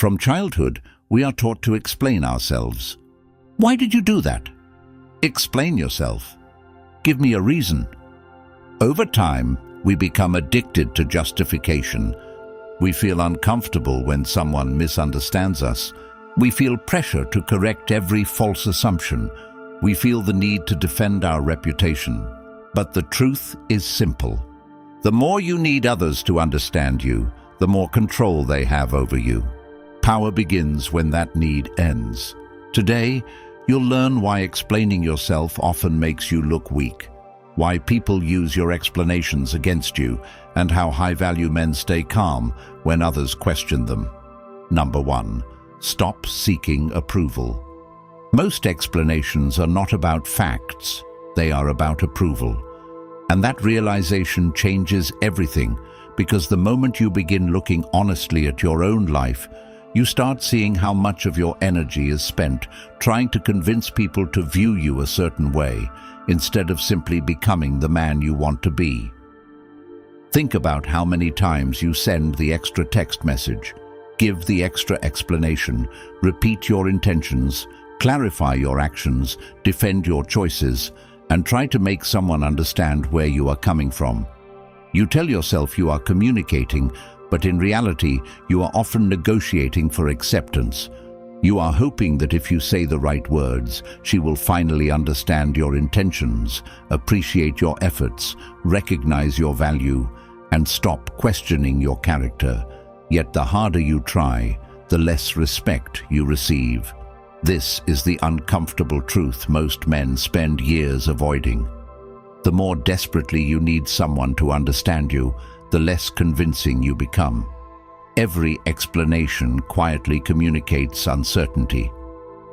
From childhood, we are taught to explain ourselves. Why did you do that? Explain yourself. Give me a reason. Over time, we become addicted to justification. We feel uncomfortable when someone misunderstands us. We feel pressure to correct every false assumption. We feel the need to defend our reputation. But the truth is simple. The more you need others to understand you, the more control they have over you. Power begins when that need ends. Today, you'll learn why explaining yourself often makes you look weak, why people use your explanations against you, and how high-value men stay calm when others question them. Number 1. Stop seeking approval. Most explanations are not about facts, they are about approval. And that realization changes everything, because the moment you begin looking honestly at your own life, you start seeing how much of your energy is spent trying to convince people to view you a certain way, instead of simply becoming the man you want to be. Think about how many times you send the extra text message, give the extra explanation, repeat your intentions, clarify your actions, defend your choices, and try to make someone understand where you are coming from. You tell yourself you are communicating, but in reality, you are often negotiating for acceptance. You are hoping that if you say the right words, she will finally understand your intentions, appreciate your efforts, recognize your value, and stop questioning your character. Yet the harder you try, the less respect you receive. This is the uncomfortable truth most men spend years avoiding. The more desperately you need someone to understand you, the less convincing you become. Every explanation quietly communicates uncertainty.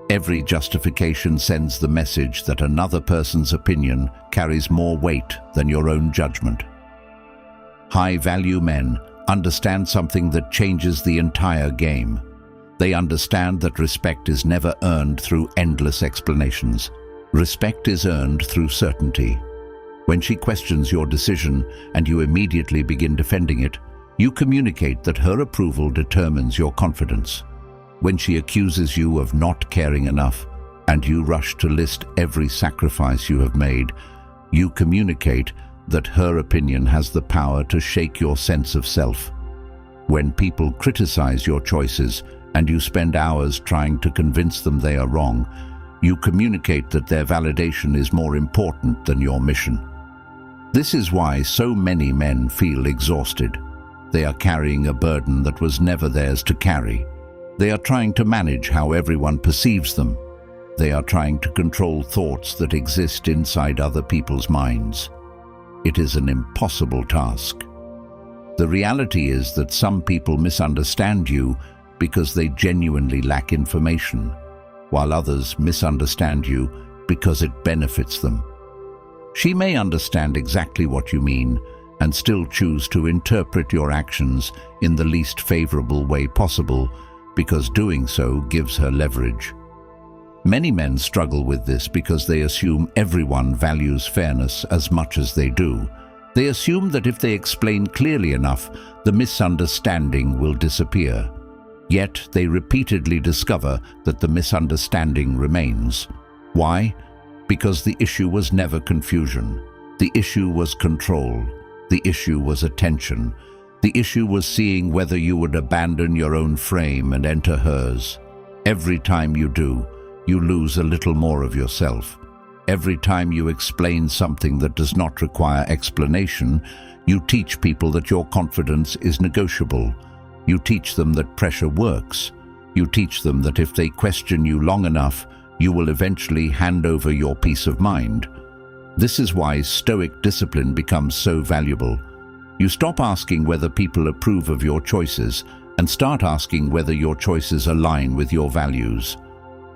Every justification sends the message that another person's opinion carries more weight than your own judgment. High-value men understand something that changes the entire game. They understand that respect is never earned through endless explanations. Respect is earned through certainty. When she questions your decision and you immediately begin defending it, you communicate that her approval determines your confidence. When she accuses you of not caring enough and you rush to list every sacrifice you have made, you communicate that her opinion has the power to shake your sense of self. When people criticize your choices and you spend hours trying to convince them they are wrong, you communicate that their validation is more important than your mission. This is why so many men feel exhausted. They are carrying a burden that was never theirs to carry. They are trying to manage how everyone perceives them. They are trying to control thoughts that exist inside other people's minds. It is an impossible task. The reality is that some people misunderstand you because they genuinely lack information, while others misunderstand you because it benefits them. She may understand exactly what you mean and still choose to interpret your actions in the least favorable way possible, because doing so gives her leverage. Many men struggle with this because they assume everyone values fairness as much as they do. They assume that if they explain clearly enough, the misunderstanding will disappear. Yet they repeatedly discover that the misunderstanding remains. Why? Because the issue was never confusion. The issue was control. The issue was attention. The issue was seeing whether you would abandon your own frame and enter hers. Every time you do, you lose a little more of yourself. Every time you explain something that does not require explanation, you teach people that your confidence is negotiable. You teach them that pressure works. You teach them that if they question you long enough, you will eventually hand over your peace of mind. This is why Stoic discipline becomes so valuable. You stop asking whether people approve of your choices and start asking whether your choices align with your values.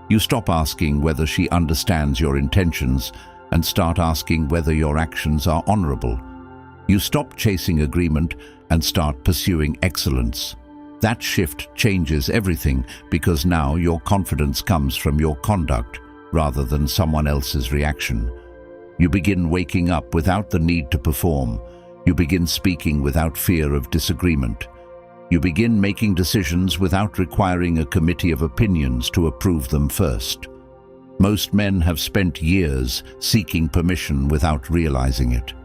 You stop asking whether she understands your intentions and start asking whether your actions are honorable. You stop chasing agreement and start pursuing excellence. That shift changes everything, because now your confidence comes from your conduct rather than someone else's reaction. You begin waking up without the need to perform. You begin speaking without fear of disagreement. You begin making decisions without requiring a committee of opinions to approve them first. Most men have spent years seeking permission without realizing it.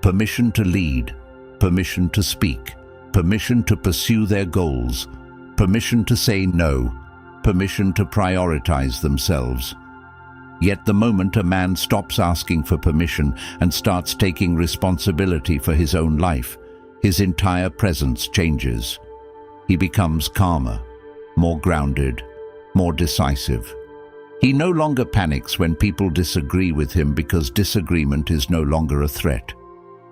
Permission to lead, permission to speak, permission to pursue their goals, permission to say no, permission to prioritize themselves. Yet the moment a man stops asking for permission and starts taking responsibility for his own life, his entire presence changes. He becomes calmer, more grounded, more decisive. He no longer panics when people disagree with him because disagreement is no longer a threat.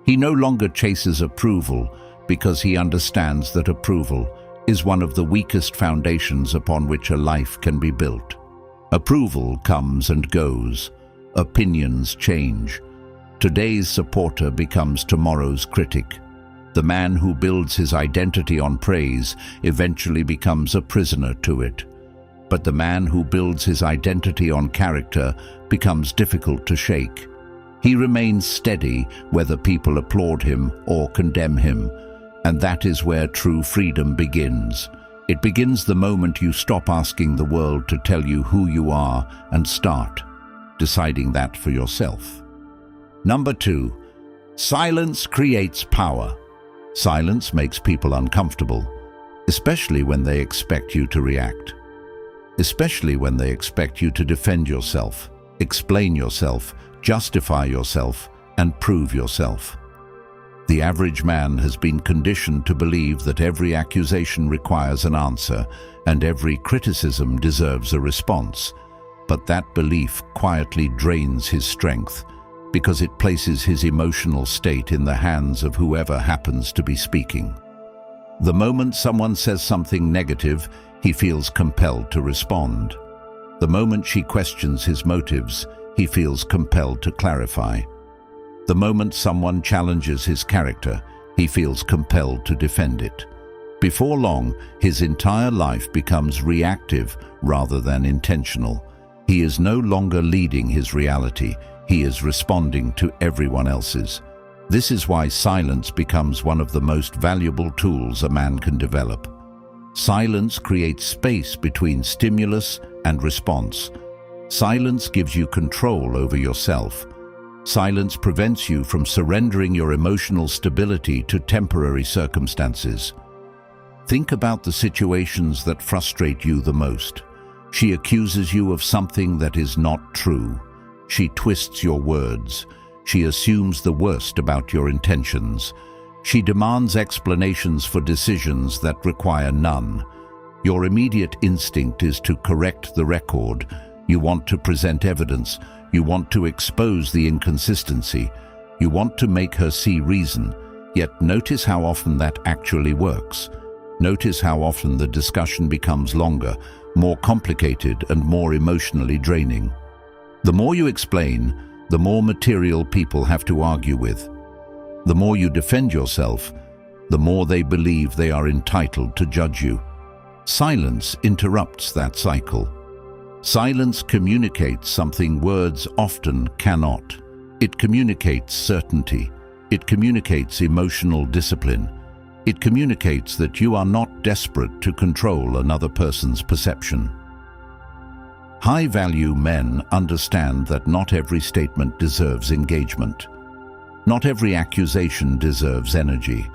He no longer chases approval because he understands that approval is one of the weakest foundations upon which a life can be built. Approval comes and goes. Opinions change. Today's supporter becomes tomorrow's critic. The man who builds his identity on praise eventually becomes a prisoner to it. But the man who builds his identity on character becomes difficult to shake. He remains steady whether people applaud him or condemn him, and that is where true freedom begins. It begins the moment you stop asking the world to tell you who you are and start deciding that for yourself. Number 2, silence creates power. Silence makes people uncomfortable, especially when they expect you to react. Especially when they expect you to defend yourself, explain yourself, justify yourself, and prove yourself. The average man has been conditioned to believe that every accusation requires an answer and every criticism deserves a response. But that belief quietly drains his strength because it places his emotional state in the hands of whoever happens to be speaking. The moment someone says something negative, he feels compelled to respond. The moment she questions his motives, he feels compelled to clarify. The moment someone challenges his character, he feels compelled to defend it. Before long, his entire life becomes reactive rather than intentional. He is no longer leading his reality, he is responding to everyone else's. This is why silence becomes one of the most valuable tools a man can develop. Silence creates space between stimulus and response. Silence gives you control over yourself. Silence prevents you from surrendering your emotional stability to temporary circumstances. Think about the situations that frustrate you the most. She accuses you of something that is not true. She twists your words. She assumes the worst about your intentions. She demands explanations for decisions that require none. Your immediate instinct is to correct the record. You want to present evidence. You want to expose the inconsistency. You want to make her see reason. Yet notice how often that actually works. Notice how often the discussion becomes longer, more complicated, and more emotionally draining. The more you explain, the more material people have to argue with. The more you defend yourself, the more they believe they are entitled to judge you. Silence interrupts that cycle. Silence communicates something words often cannot. It communicates certainty. It communicates emotional discipline. It communicates that you are not desperate to control another person's perception. High-value men understand that not every statement deserves engagement. Not every accusation deserves energy.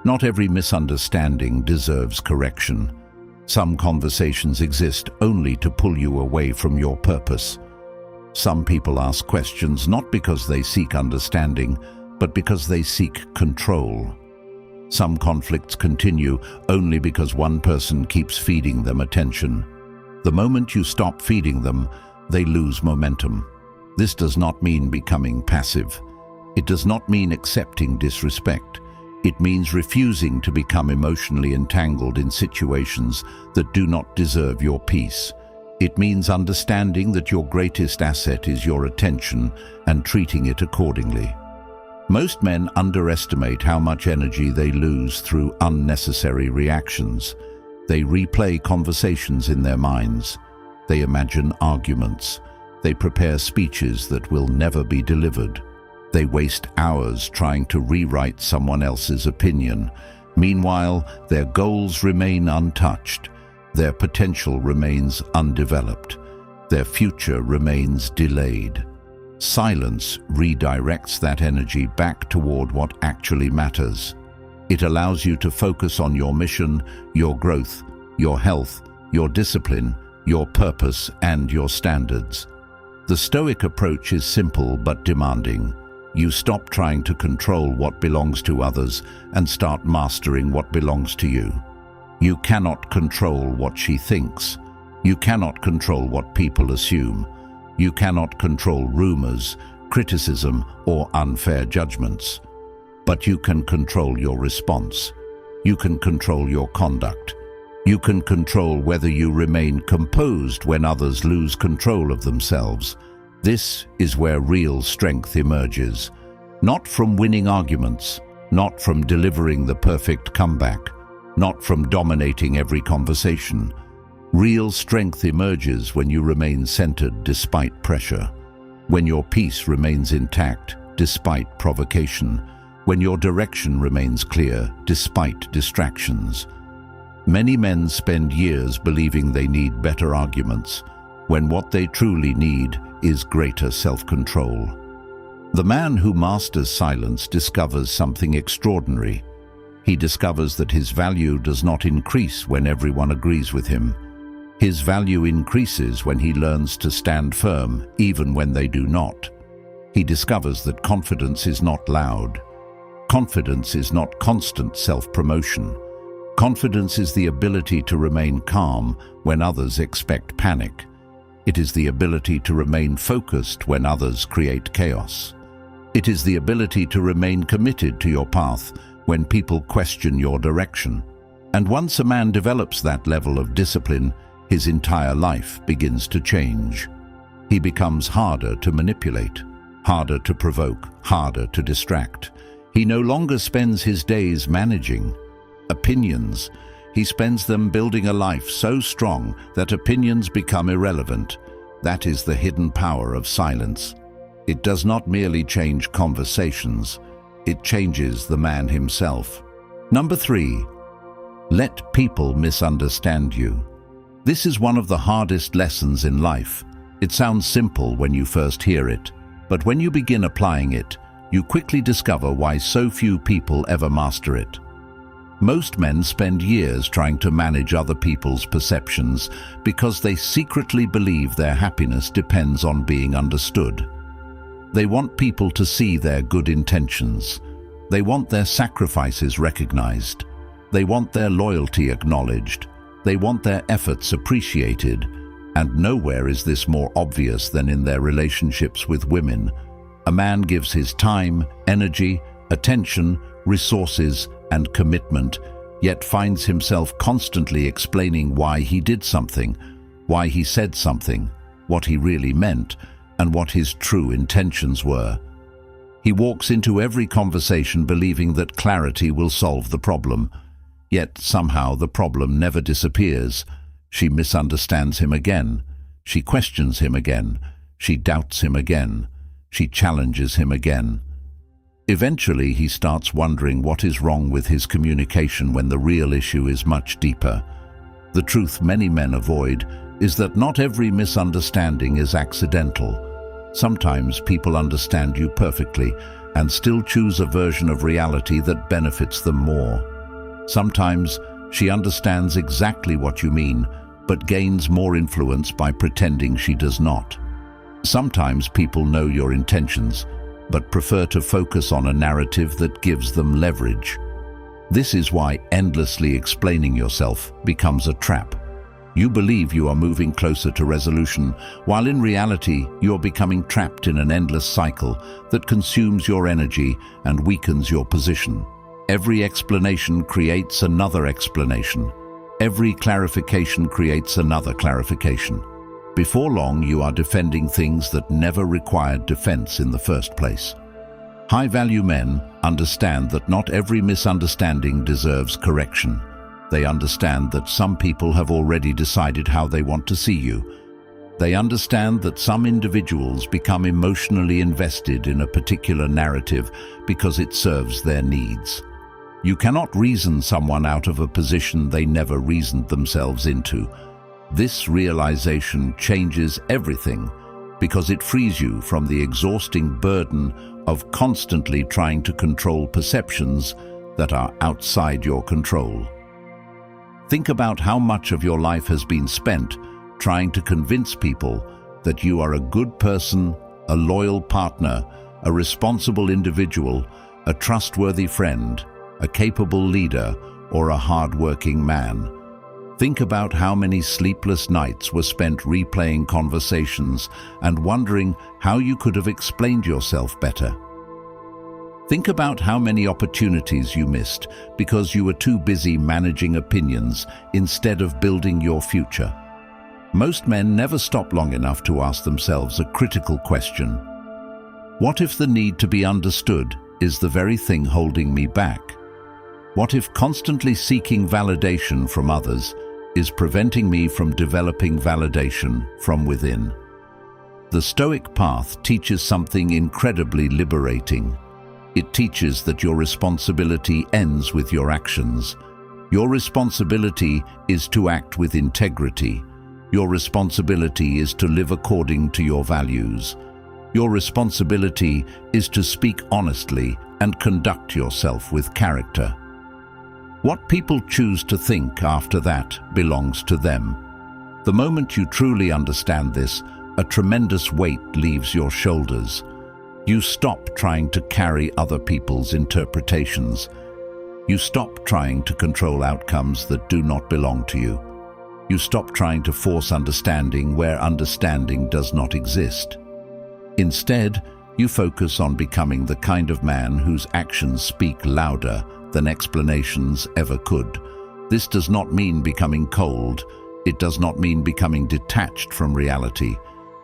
Not every misunderstanding deserves correction. Some conversations exist only to pull you away from your purpose. Some people ask questions not because they seek understanding, but because they seek control. Some conflicts continue only because one person keeps feeding them attention. The moment you stop feeding them, they lose momentum. This does not mean becoming passive. It does not mean accepting disrespect. It means refusing to become emotionally entangled in situations that do not deserve your peace. It means understanding that your greatest asset is your attention and treating it accordingly. Most men underestimate how much energy they lose through unnecessary reactions. They replay conversations in their minds. They imagine arguments. They prepare speeches that will never be delivered. They waste hours trying to rewrite someone else's opinion, Meanwhile, their goals remain untouched, their potential remains undeveloped, their future remains delayed. Silence redirects that energy back toward what actually matters. It allows you to focus on your mission, your growth, your health, your discipline, your purpose, and your standards. The Stoic approach is simple but demanding. You stop trying to control what belongs to others and start mastering what belongs to you. You cannot control what she thinks. You cannot control what people assume. You cannot control rumors, criticism, or unfair judgments. But you can control your response. You can control your conduct. You can control whether you remain composed when others lose control of themselves. This is where real strength emerges. Not from winning arguments, not from delivering the perfect comeback, not from dominating every conversation. Real strength emerges when you remain centered despite pressure, when your peace remains intact despite provocation, when your direction remains clear despite distractions. Many men spend years believing they need better arguments, when what they truly need is greater self-control. The man who masters silence discovers something extraordinary. He discovers that his value does not increase when everyone agrees with him. His value increases when he learns to stand firm, even when they do not. He discovers that confidence is not loud. Confidence is not constant self-promotion. Confidence is the ability to remain calm when others expect panic. It is the ability to remain focused when others create chaos. It is the ability to remain committed to your path when people question your direction. And once a man develops that level of discipline, his entire life begins to change. He becomes harder to manipulate, harder to provoke, harder to distract. He no longer spends his days managing opinions. He spends them building a life so strong that opinions become irrelevant. That is the hidden power of silence. It does not merely change conversations, it changes the man himself. Number 3, let people misunderstand you. This is one of the hardest lessons in life. It sounds simple when you first hear it, but when you begin applying it, you quickly discover why so few people ever master it. Most men spend years trying to manage other people's perceptions because they secretly believe their happiness depends on being understood. They want people to see their good intentions. They want their sacrifices recognized. They want their loyalty acknowledged. They want their efforts appreciated. And nowhere is this more obvious than in their relationships with women. A man gives his time, energy, attention, resources, and commitment, yet finds himself constantly explaining why he did something, why he said something, what he really meant, and what his true intentions were. He walks into every conversation believing that clarity will solve the problem, yet somehow the problem never disappears. She misunderstands him again. She questions him again. She doubts him again. She challenges him again. Eventually, he starts wondering what is wrong with his communication when the real issue is much deeper. The truth many men avoid is that not every misunderstanding is accidental. Sometimes people understand you perfectly and still choose a version of reality that benefits them more. Sometimes she understands exactly what you mean, but gains more influence by pretending she does not. Sometimes people know your intentions, but prefer to focus on a narrative that gives them leverage. This is why endlessly explaining yourself becomes a trap. You believe you are moving closer to resolution, while in reality you're becoming trapped in an endless cycle that consumes your energy and weakens your position. Every explanation creates another explanation. Every clarification creates another clarification. Before long, you are defending things that never required defense in the first place. High-value men understand that not every misunderstanding deserves correction. They understand that some people have already decided how they want to see you. They understand that some individuals become emotionally invested in a particular narrative because it serves their needs. You cannot reason someone out of a position they never reasoned themselves into. This realization changes everything because it frees you from the exhausting burden of constantly trying to control perceptions that are outside your control. Think about how much of your life has been spent trying to convince people that you are a good person, a loyal partner, a responsible individual, a trustworthy friend, a capable leader, or a hard-working man. Think about how many sleepless nights were spent replaying conversations and wondering how you could have explained yourself better. Think about how many opportunities you missed because you were too busy managing opinions instead of building your future. Most men never stop long enough to ask themselves a critical question. What if the need to be understood is the very thing holding me back? What if constantly seeking validation from others is preventing me from developing validation from within? The Stoic path teaches something incredibly liberating. It teaches that your responsibility ends with your actions. Your responsibility is to act with integrity. Your responsibility is to live according to your values. Your responsibility is to speak honestly and conduct yourself with character. What people choose to think after that belongs to them. The moment you truly understand this, a tremendous weight leaves your shoulders. You stop trying to carry other people's interpretations. You stop trying to control outcomes that do not belong to you. You stop trying to force understanding where understanding does not exist. Instead, you focus on becoming the kind of man whose actions speak louder than explanations ever could. This does not mean becoming cold. It does not mean becoming detached from reality.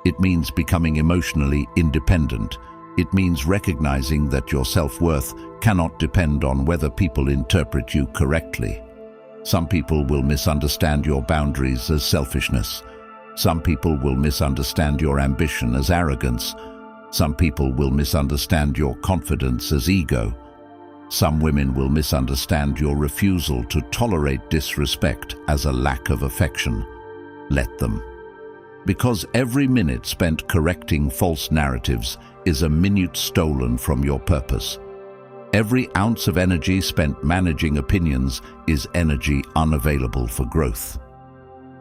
It means becoming emotionally independent. It means recognizing that your self-worth cannot depend on whether people interpret you correctly. Some people will misunderstand your boundaries as selfishness. Some people will misunderstand your ambition as arrogance. Some people will misunderstand your confidence as ego. Some women will misunderstand your refusal to tolerate disrespect as a lack of affection. Let them. Because every minute spent correcting false narratives is a minute stolen from your purpose. Every ounce of energy spent managing opinions is energy unavailable for growth.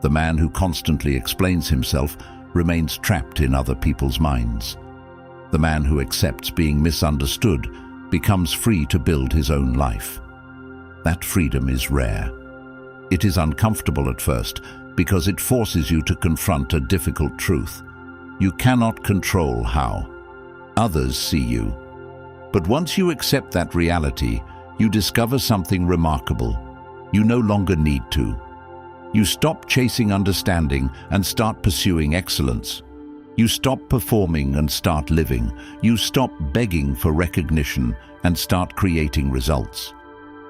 The man who constantly explains himself remains trapped in other people's minds. The man who accepts being misunderstood becomes free to build his own life. That freedom is rare. It is uncomfortable at first because it forces you to confront a difficult truth. You cannot control how others see you. But once you accept that reality, you discover something remarkable. You no longer need to. You stop chasing understanding and start pursuing excellence. You stop performing and start living. You stop begging for recognition and start creating results.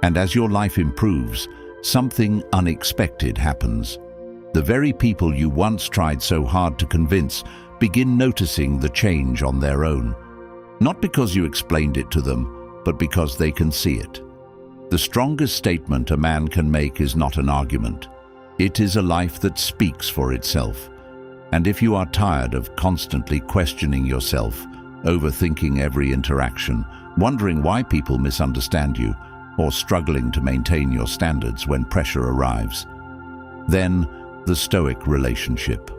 And as your life improves, something unexpected happens. The very people you once tried so hard to convince begin noticing the change on their own. Not because you explained it to them, but because they can see it. The strongest statement a man can make is not an argument. It is a life that speaks for itself. And if you are tired of constantly questioning yourself, overthinking every interaction, wondering why people misunderstand you, or struggling to maintain your standards when pressure arrives, then the Stoic relationship.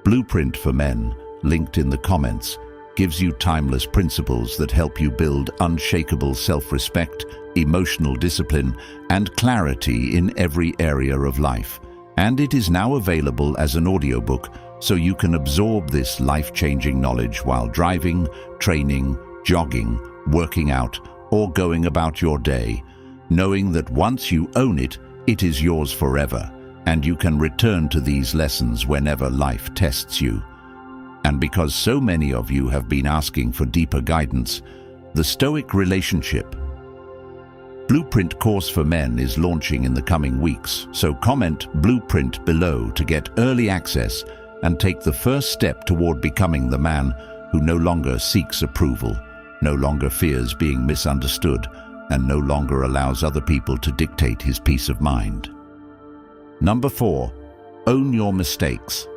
Blueprint for Men, linked in the comments, gives you timeless principles that help you build unshakable self-respect, emotional discipline, and clarity in every area of life. And it is now available as an audiobook, so you can absorb this life-changing knowledge while driving, training, jogging, working out, or going about your day, knowing that once you own it, it is yours forever, and you can return to these lessons whenever life tests you. And because so many of you have been asking for deeper guidance, the Stoic Relationship Blueprint course for men is launching in the coming weeks, so comment Blueprint below to get early access and take the first step toward becoming the man who no longer seeks approval, no longer fears being misunderstood, and no longer allows other people to dictate his peace of mind. Number 4, own your mistakes.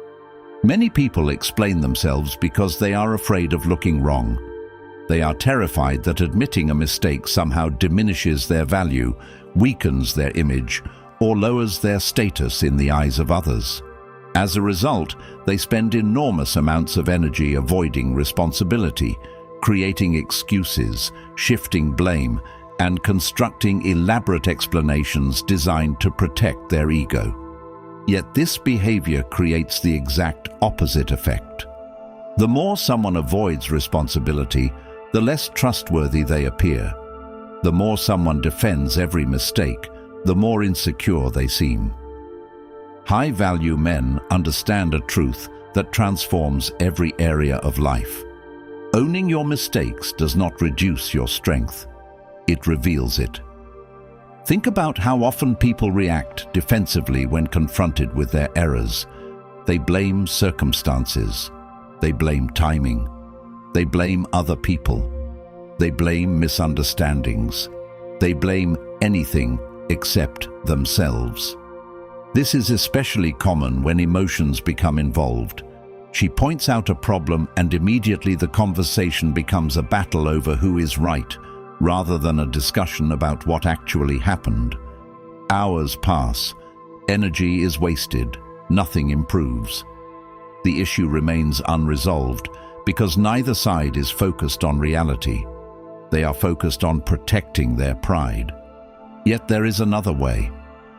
Many people explain themselves because they are afraid of looking wrong. They are terrified that admitting a mistake somehow diminishes their value, weakens their image, or lowers their status in the eyes of others. As a result, they spend enormous amounts of energy avoiding responsibility, creating excuses, shifting blame, and constructing elaborate explanations designed to protect their ego. Yet this behavior creates the exact opposite effect. The more someone avoids responsibility, the less trustworthy they appear. The more someone defends every mistake, the more insecure they seem. High-value men understand a truth that transforms every area of life. Owning your mistakes does not reduce your strength. It reveals it. Think about how often people react defensively when confronted with their errors. They blame circumstances. They blame timing. They blame other people. They blame misunderstandings. They blame anything except themselves. This is especially common when emotions become involved. She points out a problem and immediately the conversation becomes a battle over who is right, rather than a discussion about what actually happened. Hours pass, energy is wasted, nothing improves. The issue remains unresolved because neither side is focused on reality. They are focused on protecting their pride. Yet there is another way.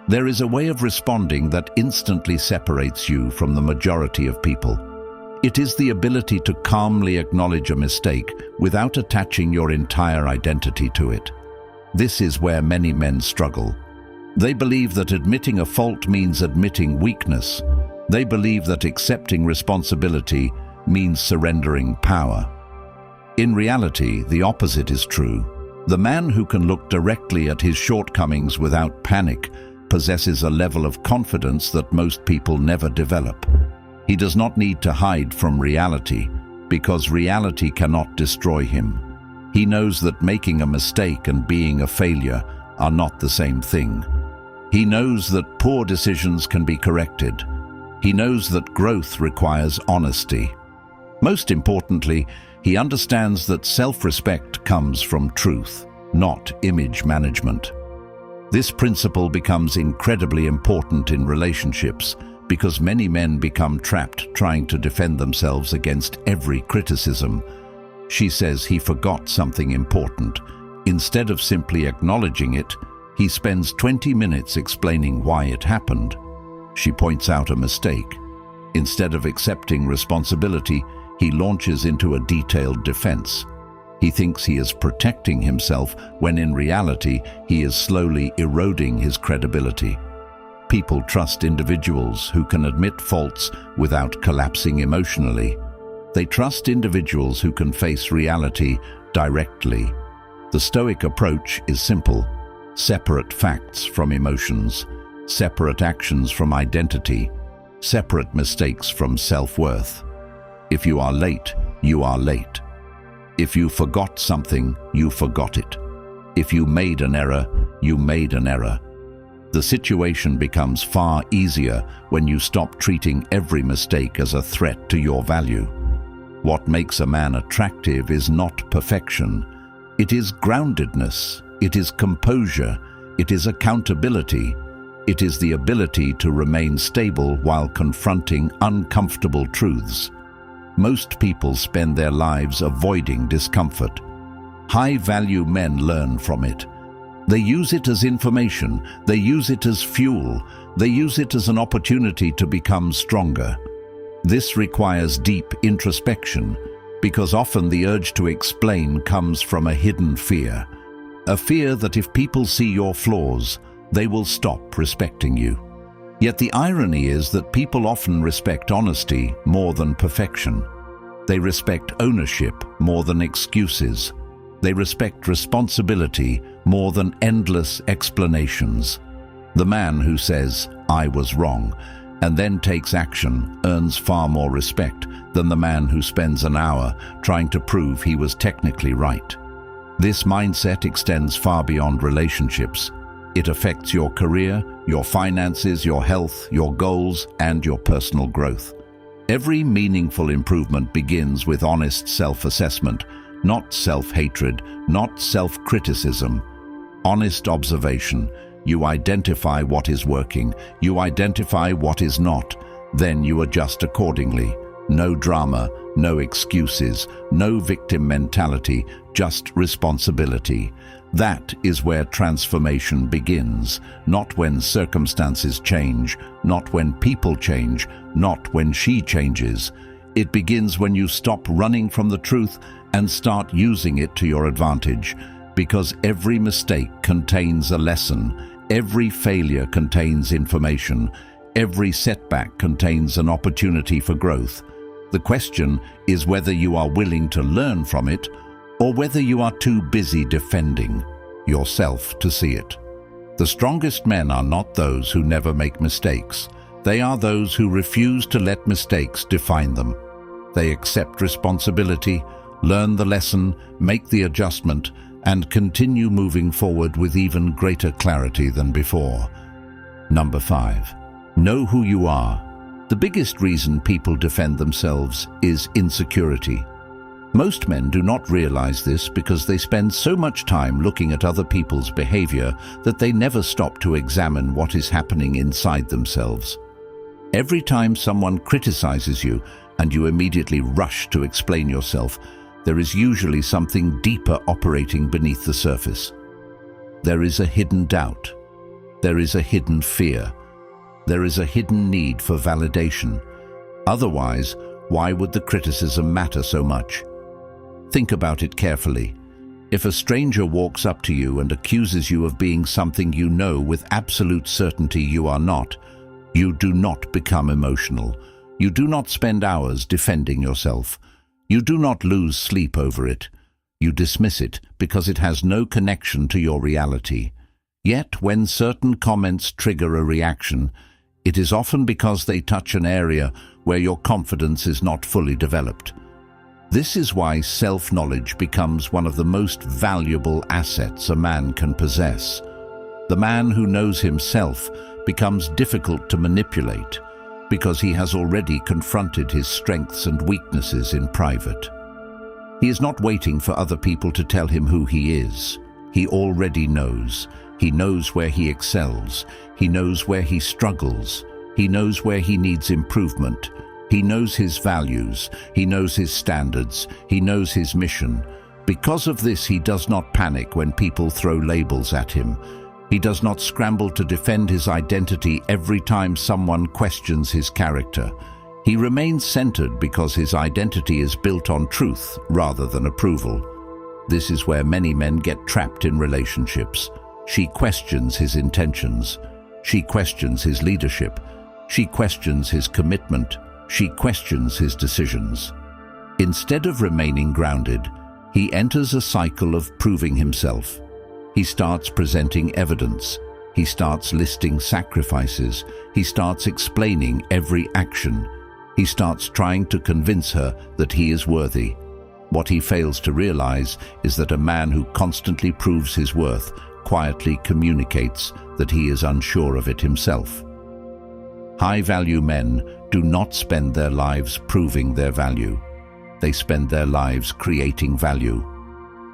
There is a way of responding that instantly separates you from the majority of people. It is the ability to calmly acknowledge a mistake without attaching your entire identity to it. This is where many men struggle. They believe that admitting a fault means admitting weakness. They believe that accepting responsibility means surrendering power. In reality, the opposite is true. The man who can look directly at his shortcomings without panic possesses a level of confidence that most people never develop. He does not need to hide from reality, because reality cannot destroy him. He knows that making a mistake and being a failure are not the same thing. He knows that poor decisions can be corrected. He knows that growth requires honesty. Most importantly, he understands that self-respect comes from truth, not image management. This principle becomes incredibly important in relationships because many men become trapped trying to defend themselves against every criticism. She says he forgot something important. Instead of simply acknowledging it, he spends 20 minutes explaining why it happened. She points out a mistake. Instead of accepting responsibility, he launches into a detailed defense. He thinks he is protecting himself when in reality he is slowly eroding his credibility. People trust individuals who can admit faults without collapsing emotionally. They trust individuals who can face reality directly. The Stoic approach is simple. Separate facts from emotions, separate actions from identity, separate mistakes from self-worth. If you are late, you are late. If you forgot something, you forgot it. If you made an error, you made an error. The situation becomes far easier when you stop treating every mistake as a threat to your value. What makes a man attractive is not perfection. It is groundedness. It is composure. It is accountability. It is the ability to remain stable while confronting uncomfortable truths. Most people spend their lives avoiding discomfort. High-value men learn from it. They use it as information. They use it as fuel. They use it as an opportunity to become stronger. This requires deep introspection, because often the urge to explain comes from a hidden fear. A fear that if people see your flaws, they will stop respecting you. Yet the irony is that people often respect honesty more than perfection. They respect ownership more than excuses. They respect responsibility more than endless explanations. The man who says, "I was wrong," and then takes action earns far more respect than the man who spends an hour trying to prove he was technically right. This mindset extends far beyond relationships. It affects your career, your finances, your health, your goals, and your personal growth. Every meaningful improvement begins with honest self-assessment, not self-hatred, not self-criticism. Honest observation. You identify what is working, you identify what is not, then you adjust accordingly. No drama, no excuses, no victim mentality, just responsibility. That is where transformation begins, not when circumstances change, not when people change, not when she changes. It begins when you stop running from the truth and start using it to your advantage, because every mistake contains a lesson, every failure contains information, every setback contains an opportunity for growth. The question is whether you are willing to learn from it or whether you are too busy defending yourself to see it. The strongest men are not those who never make mistakes. They are those who refuse to let mistakes define them. They accept responsibility, learn the lesson, make the adjustment, and continue moving forward with even greater clarity than before. Number 5. Know who you are. The biggest reason people defend themselves is insecurity. Most men do not realize this because they spend so much time looking at other people's behavior that they never stop to examine what is happening inside themselves. Every time someone criticizes you and you immediately rush to explain yourself, there is usually something deeper operating beneath the surface. There is a hidden doubt. There is a hidden fear. There is a hidden need for validation. Otherwise, why would the criticism matter so much? Think about it carefully. If a stranger walks up to you and accuses you of being something you know with absolute certainty you are not, you do not become emotional. You do not spend hours defending yourself. You do not lose sleep over it. You dismiss it because it has no connection to your reality. Yet, when certain comments trigger a reaction, it is often because they touch an area where your confidence is not fully developed. This is why self-knowledge becomes one of the most valuable assets a man can possess. The man who knows himself becomes difficult to manipulate because he has already confronted his strengths and weaknesses in private. He is not waiting for other people to tell him who he is. He already knows. He knows where he excels. He knows where he struggles. He knows where he needs improvement. He knows his values. He knows his standards. He knows his mission. Because of this, he does not panic when people throw labels at him. He does not scramble to defend his identity every time someone questions his character. He remains centered because his identity is built on truth rather than approval. This is where many men get trapped in relationships. She questions his intentions. She questions his leadership. She questions his commitment. She questions his decisions. Instead of remaining grounded, he enters a cycle of proving himself. He starts presenting evidence. He starts listing sacrifices. He starts explaining every action. He starts trying to convince her that he is worthy. What he fails to realize is that a man who constantly proves his worth quietly communicates that he is unsure of it himself. High-value men do not spend their lives proving their value. They spend their lives creating value.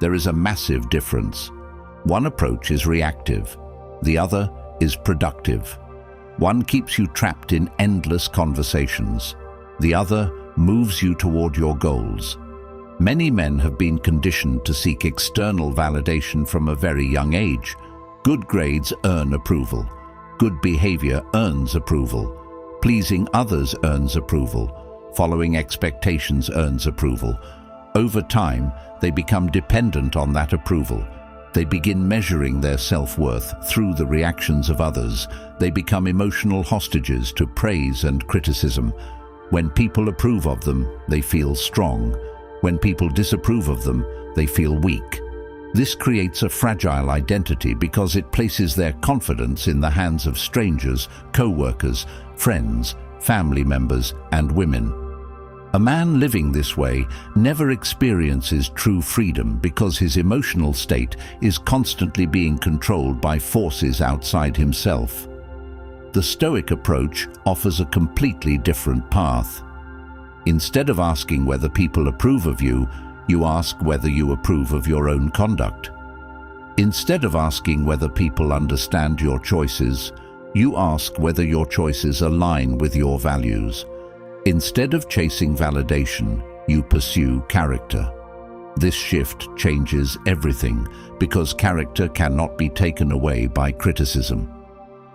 There is a massive difference. One approach is reactive. The other is productive. One keeps you trapped in endless conversations. The other moves you toward your goals. Many men have been conditioned to seek external validation from a very young age. Good grades earn approval. Good behavior earns approval. Pleasing others earns approval. Following expectations earns approval. Over time, they become dependent on that approval. They begin measuring their self-worth through the reactions of others. They become emotional hostages to praise and criticism. When people approve of them, they feel strong. When people disapprove of them, they feel weak. This creates a fragile identity because it places their confidence in the hands of strangers, co-workers, friends, family members, and women. A man living this way never experiences true freedom because his emotional state is constantly being controlled by forces outside himself. The Stoic approach offers a completely different path. Instead of asking whether people approve of you, you ask whether you approve of your own conduct. Instead of asking whether people understand your choices, you ask whether your choices align with your values. Instead of chasing validation, you pursue character. This shift changes everything because character cannot be taken away by criticism.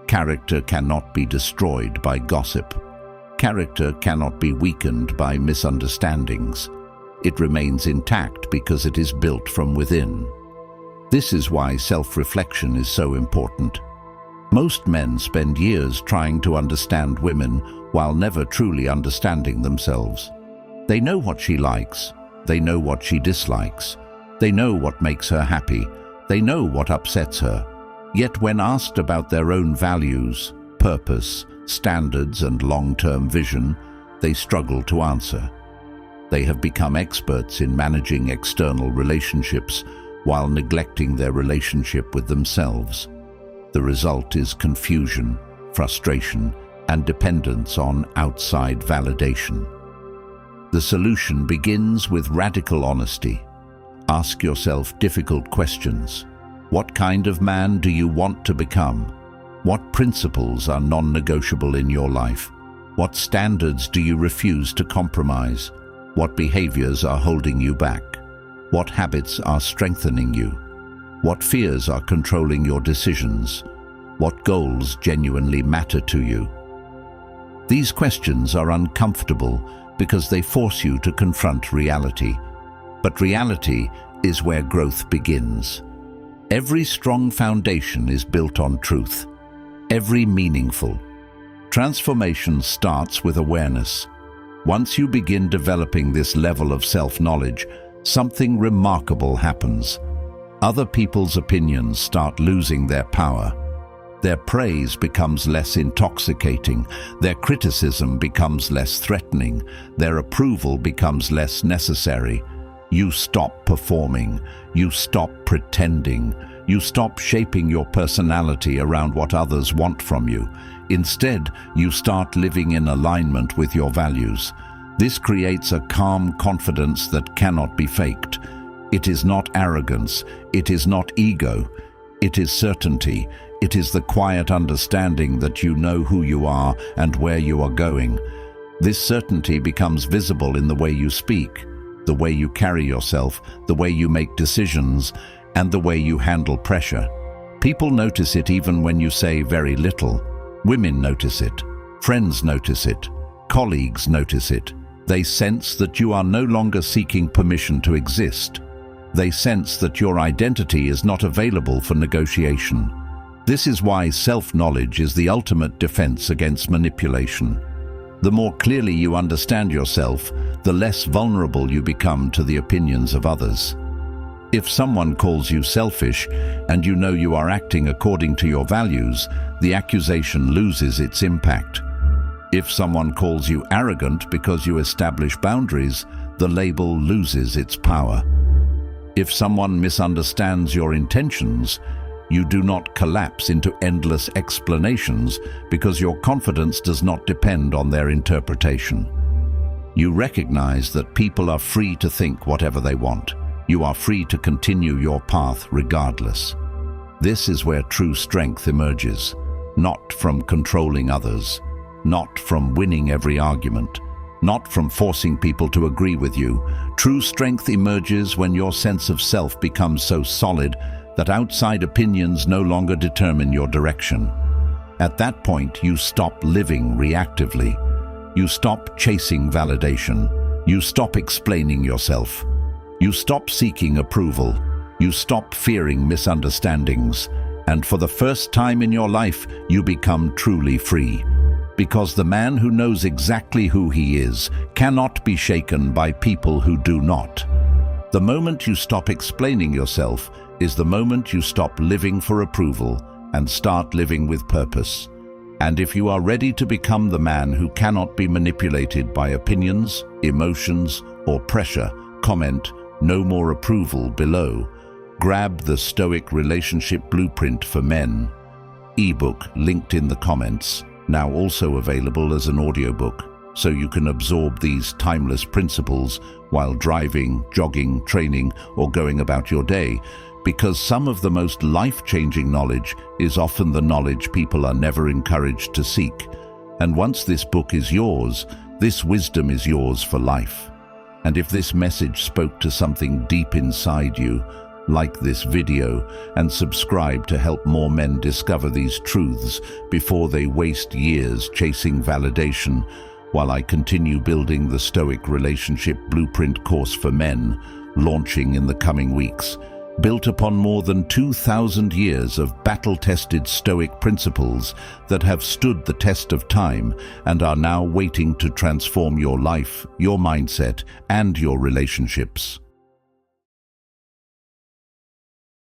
Character cannot be destroyed by gossip. Character cannot be weakened by misunderstandings. It remains intact because it is built from within. This is why self-reflection is so important. Most men spend years trying to understand women while never truly understanding themselves. They know what she likes. They know what she dislikes. They know what makes her happy. They know what upsets her. Yet when asked about their own values, purpose, standards, and long-term vision, they struggle to answer. They have become experts in managing external relationships while neglecting their relationship with themselves. The result is confusion, frustration, and dependence on outside validation. The solution begins with radical honesty. Ask yourself difficult questions. What kind of man do you want to become? What principles are non-negotiable in your life? What standards do you refuse to compromise? What behaviors are holding you back? What habits are strengthening you? What fears are controlling your decisions? What goals genuinely matter to you? These questions are uncomfortable because they force you to confront reality. But reality is where growth begins. Every strong foundation is built on truth. Every meaningful transformation starts with awareness. Once you begin developing this level of self-knowledge, something remarkable happens. Other people's opinions start losing their power. Their praise becomes less intoxicating, their criticism becomes less threatening, their approval becomes less necessary. You stop performing, you stop pretending, you stop shaping your personality around what others want from you. Instead, you start living in alignment with your values. This creates a calm confidence that cannot be faked. It is not arrogance, it is not ego, it is certainty. It is the quiet understanding that you know who you are and where you are going. This certainty becomes visible in the way you speak, the way you carry yourself, the way you make decisions, and the way you handle pressure. People notice it even when you say very little. Women notice it. Friends notice it. Colleagues notice it. They sense that you are no longer seeking permission to exist. They sense that your identity is not available for negotiation. This is why self-knowledge is the ultimate defense against manipulation. The more clearly you understand yourself, the less vulnerable you become to the opinions of others. If someone calls you selfish and you know you are acting according to your values, the accusation loses its impact. If someone calls you arrogant because you establish boundaries, the label loses its power. If someone misunderstands your intentions, you do not collapse into endless explanations because your confidence does not depend on their interpretation. You recognize that people are free to think whatever they want. You are free to continue your path regardless. This is where true strength emerges, not from controlling others, not from winning every argument, not from forcing people to agree with you. True strength emerges when your sense of self becomes so solid that outside opinions no longer determine your direction. At that point, you stop living reactively. You stop chasing validation. You stop explaining yourself. You stop seeking approval. You stop fearing misunderstandings. And for the first time in your life, you become truly free. Because the man who knows exactly who he is cannot be shaken by people who do not. The moment you stop explaining yourself is the moment you stop living for approval and start living with purpose. And if you are ready to become the man who cannot be manipulated by opinions, emotions, or pressure, comment "No more approval" below. Grab the Stoic Relationship Blueprint for Men ebook linked in the comments, now also available as an audiobook, so you can absorb these timeless principles while driving, jogging, training, or going about your day, because some of the most life-changing knowledge is often the knowledge people are never encouraged to seek. And once this book is yours, this wisdom is yours for life. And if this message spoke to something deep inside you, like this video and subscribe to help more men discover these truths before they waste years chasing validation, while I continue building the Stoic Relationship Blueprint course for men, launching in the coming weeks. Built upon more than 2,000 years of battle-tested Stoic principles that have stood the test of time and are now waiting to transform your life, your mindset, and your relationships.